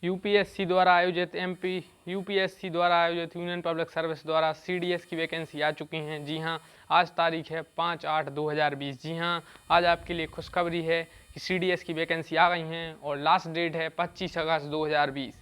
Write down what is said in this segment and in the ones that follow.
UPSC द्वारा आयोजित UPSC द्वारा आयोजित यूनियन पब्लिक सर्विस द्वारा सीडीएस की वैकेंसी आ चुकी हैं। जी हाँ, आज तारीख है 5/8/2020। जी हाँ, आज आपके लिए खुशखबरी है कि सीडीएस की वैकेंसी आ गई हैं और लास्ट डेट है 25 अगस्त 2020।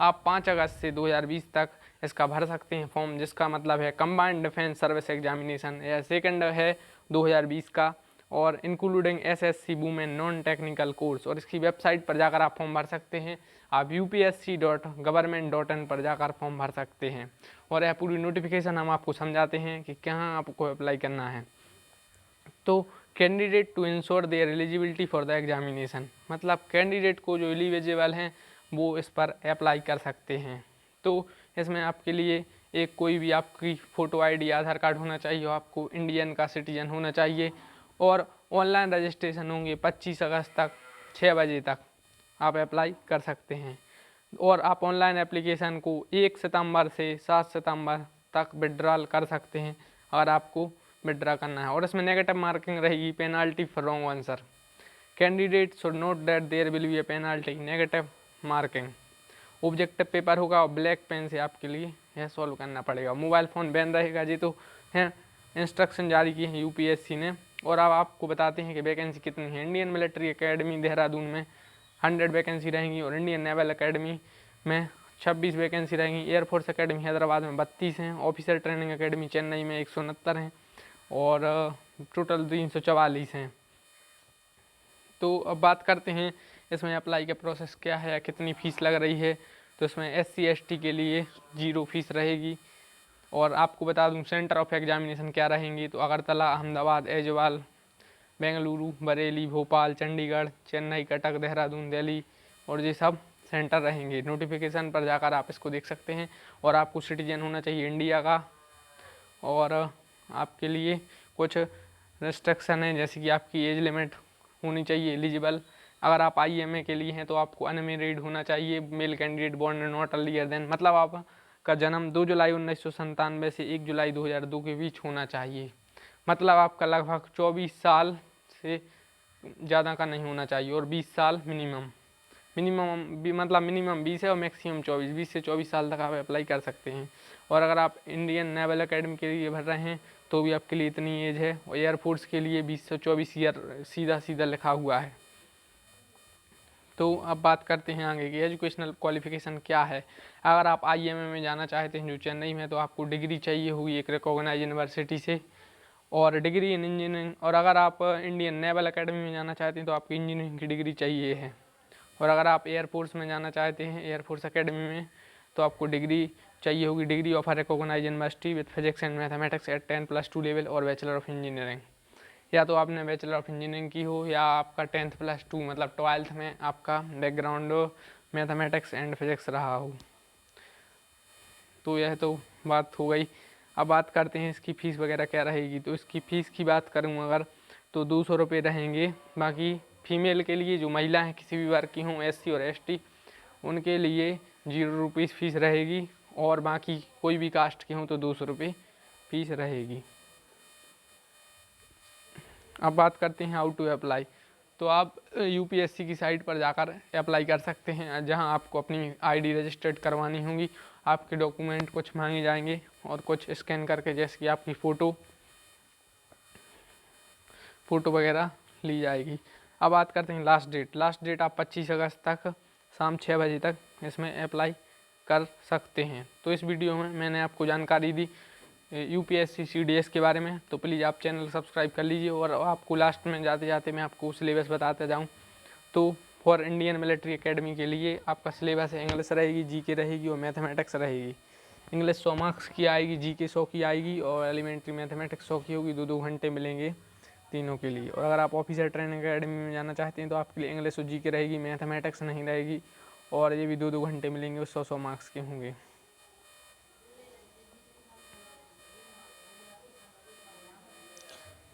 आप 5 अगस्त से 2020 तक इसका भर सकते हैं फॉर्म, जिसका मतलब है कंबाइंड डिफेंस सर्विस एग्जामिनेशन। यह सेकंड है 2020 का और including SSC women non technical course. और इसकी वेबसाइट पर जाकर आप फॉर्म भर सकते हैं। आप upsc.government.in पर जाकर फॉर्म भर सकते हैं। और यह पूरी नोटिफिकेशन हम आपको समझाते हैं कि कहाँ आपको अप्लाई करना है। तो candidate to ensure their eligibility for the examination, मतलब कैंडिडेट को जो एलिजिबल हैं वो इस पर अप्लाई कर सकते हैं। तो इसमें आपके लिए एक कोई भी आपकी फ़ोटो आईडी आधार कार्ड होना चाहिए, आपको इंडियन का सिटीजन होना चाहिए और ऑनलाइन रजिस्ट्रेशन होंगे 25 अगस्त तक 6 बजे तक आप अप्लाई कर सकते हैं। और आप ऑनलाइन एप्लीकेशन को 1 सितंबर से 7 सितंबर तक विड्रॉल कर सकते हैं अगर आपको विड्रॉ करना है। और इसमें नेगेटिव मार्किंग रहेगी, penalty for wrong answer. Candidate should note that there will be a penalty, negative marking. Objective paper होगा और ब्लैक पेन से आपके लिए यह सॉल्व करना पड़ेगा। मोबाइल फ़ोन बैन रहेगा। जी तो हैं इंस्ट्रक्शन जारी किए हैं यूपीएससी ने। और अब आपको बताते हैं कि वैकेंसी कितनी है। इंडियन मिलिट्री एकेडमी देहरादून में 100 वैकेंसी रहेंगी और इंडियन नेवल एकेडमी में 26 वैकेंसी रहेंगी। एयरफोर्स एकेडमी हैदराबाद में 32 हैं। ऑफिसर ट्रेनिंग एकेडमी चेन्नई में 169 हैं और टोटल 344 हैं। तो अब बात करते हैं इसमें अप्लाई का प्रोसेस क्या है, कितनी फ़ीस लग रही है। तो इसमें SC/ST के लिए 0 फीस रहेगी। और आपको बता दूं सेंटर ऑफ एग्जामिनेशन क्या रहेंगी। तो अगरतला, अहमदाबाद, ऐजवाल, बेंगलुरु, बरेली, भोपाल, चंडीगढ़, चेन्नई, कटक, देहरादून, दिल्ली और ये सब सेंटर रहेंगे। नोटिफिकेशन पर जाकर आप इसको देख सकते हैं। और आपको सिटीजन होना चाहिए इंडिया का। और आपके लिए कुछ रिस्ट्रिक्शन है, जैसे कि आपकी एज लिमिट होनी चाहिए एलिजिबल। अगर आप IMA के लिए हैं तो आपको अनमेरिड होना चाहिए, male candidate born not earlier than, मतलब आपका जन्म 2 जुलाई 1997 से 1 जुलाई 2002 के बीच होना चाहिए। मतलब आपका लगभग 24 साल से ज़्यादा का नहीं होना चाहिए और 20 साल मिनिमम मतलब मिनिमम 20 है और मैक्सिमम 24, 20 से 24 साल तक आप अप्लाई कर सकते हैं। और अगर आप इंडियन नेवल एकेडमी के लिए भर रहे हैं तो भी आपके लिए इतनी एज है। और एयरफोर्स के लिए 20 से 24 ईयर सीधा लिखा हुआ है। तो अब बात करते हैं आगे की एजुकेशनल क्वालिफिकेशन क्या है। अगर आप IMA में जाना चाहते हैं जो चेन्नई में, तो आपको डिग्री चाहिए होगी एक रिकॉग्नाइज यूनिवर्सिटी से और डिग्री इन इंजीनियरिंग। और अगर आप इंडियन नेवल एकेडमी में जाना चाहते हैं तो आपको इंजीनियरिंग की डिग्री चाहिए है। और अगर आप एयरफोर्स में जाना चाहते हैं एयरफोर्स एकेडमी में, तो आपको डिग्री चाहिए होगी, degree of a recognise university with physics and mathematics at 10+2 level और बैचलर ऑफ इंजीनियरिंग। या तो आपने बैचलर ऑफ इंजीनियरिंग की हो या आपका 10+2 मतलब 12th में आपका बैकग्राउंड मैथमेटिक्स एंड फिजिक्स रहा हो। तो यह तो बात हो गई। अब बात करते हैं इसकी फ़ीस वगैरह क्या रहेगी। तो इसकी फ़ीस की बात करूँ अगर तो 200 रुपये रहेंगे। बाकी फीमेल के लिए जो महिला हैं किसी भी वर्ग की हों, SC और ST, उनके लिए 0 रुपीज़ फ़ीस रहेगी। और बाकी कोई भी कास्ट के हों तो 200 रुपये फ़ीस रहेगी। अब बात करते हैं हाउ टू अप्लाई। तो आप UPSC की साइट पर जाकर अप्लाई कर सकते हैं, जहां आपको अपनी ID रजिस्टर्ड करवानी होगी। आपके डॉक्यूमेंट कुछ मांगे जाएंगे और कुछ स्कैन करके, जैसे कि आपकी फ़ोटो वगैरह ली जाएगी। अब बात करते हैं लास्ट डेट आप 25 अगस्त तक शाम 6 बजे तक इसमें अप्लाई कर सकते हैं। तो इस वीडियो में मैंने आपको जानकारी दी UPSC CDS के बारे में। तो प्लीज़ आप चैनल सब्सक्राइब कर लीजिए। और आपको लास्ट में जाते जाते मैं आपको सिलेबस बताता जाऊं। तो फॉर इंडियन मिलिट्री एकेडमी के लिए आपका सिलेबस है, इंग्लिश रहेगी, GK रहेगी और मैथमेटिक्स रहेगी। इंग्लिश 100 मार्क्स की आएगी, GK 100 की आएगी और एलिमेंट्री मैथमेटिक्स 100 की होगी। 2 घंटे मिलेंगे तीनों के लिए। और अगर आप ऑफिसर ट्रेनिंग एकेडमी में जाना चाहते हैं तो आपके लिए इंग्लिश और GK रहेगी, मैथमेटिक्स नहीं रहेगी। और ये भी 2 घंटे मिलेंगे और 100 मार्क्स के होंगे।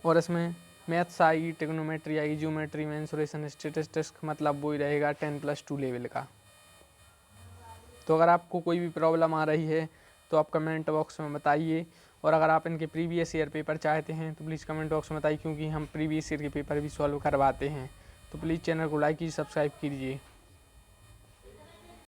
और इसमें मैथ्स आएगी, ट्रिग्नोमेट्री आएगी, ज्योमेट्री, मेंसुरेशन, स्टैटिस्टिक्स, मतलब वो ही रहेगा 10+2 लेवल का। तो अगर आपको कोई भी प्रॉब्लम आ रही है तो आप कमेंट बॉक्स में बताइए। और अगर आप इनके प्रीवियस ईयर पेपर चाहते हैं तो प्लीज़ कमेंट बॉक्स में बताइए, क्योंकि हम प्रीवियस ईयर के पेपर भी सॉल्व करवाते हैं। तो प्लीज़ चैनल को लाइक कीजिए, सब्सक्राइब कीजिए।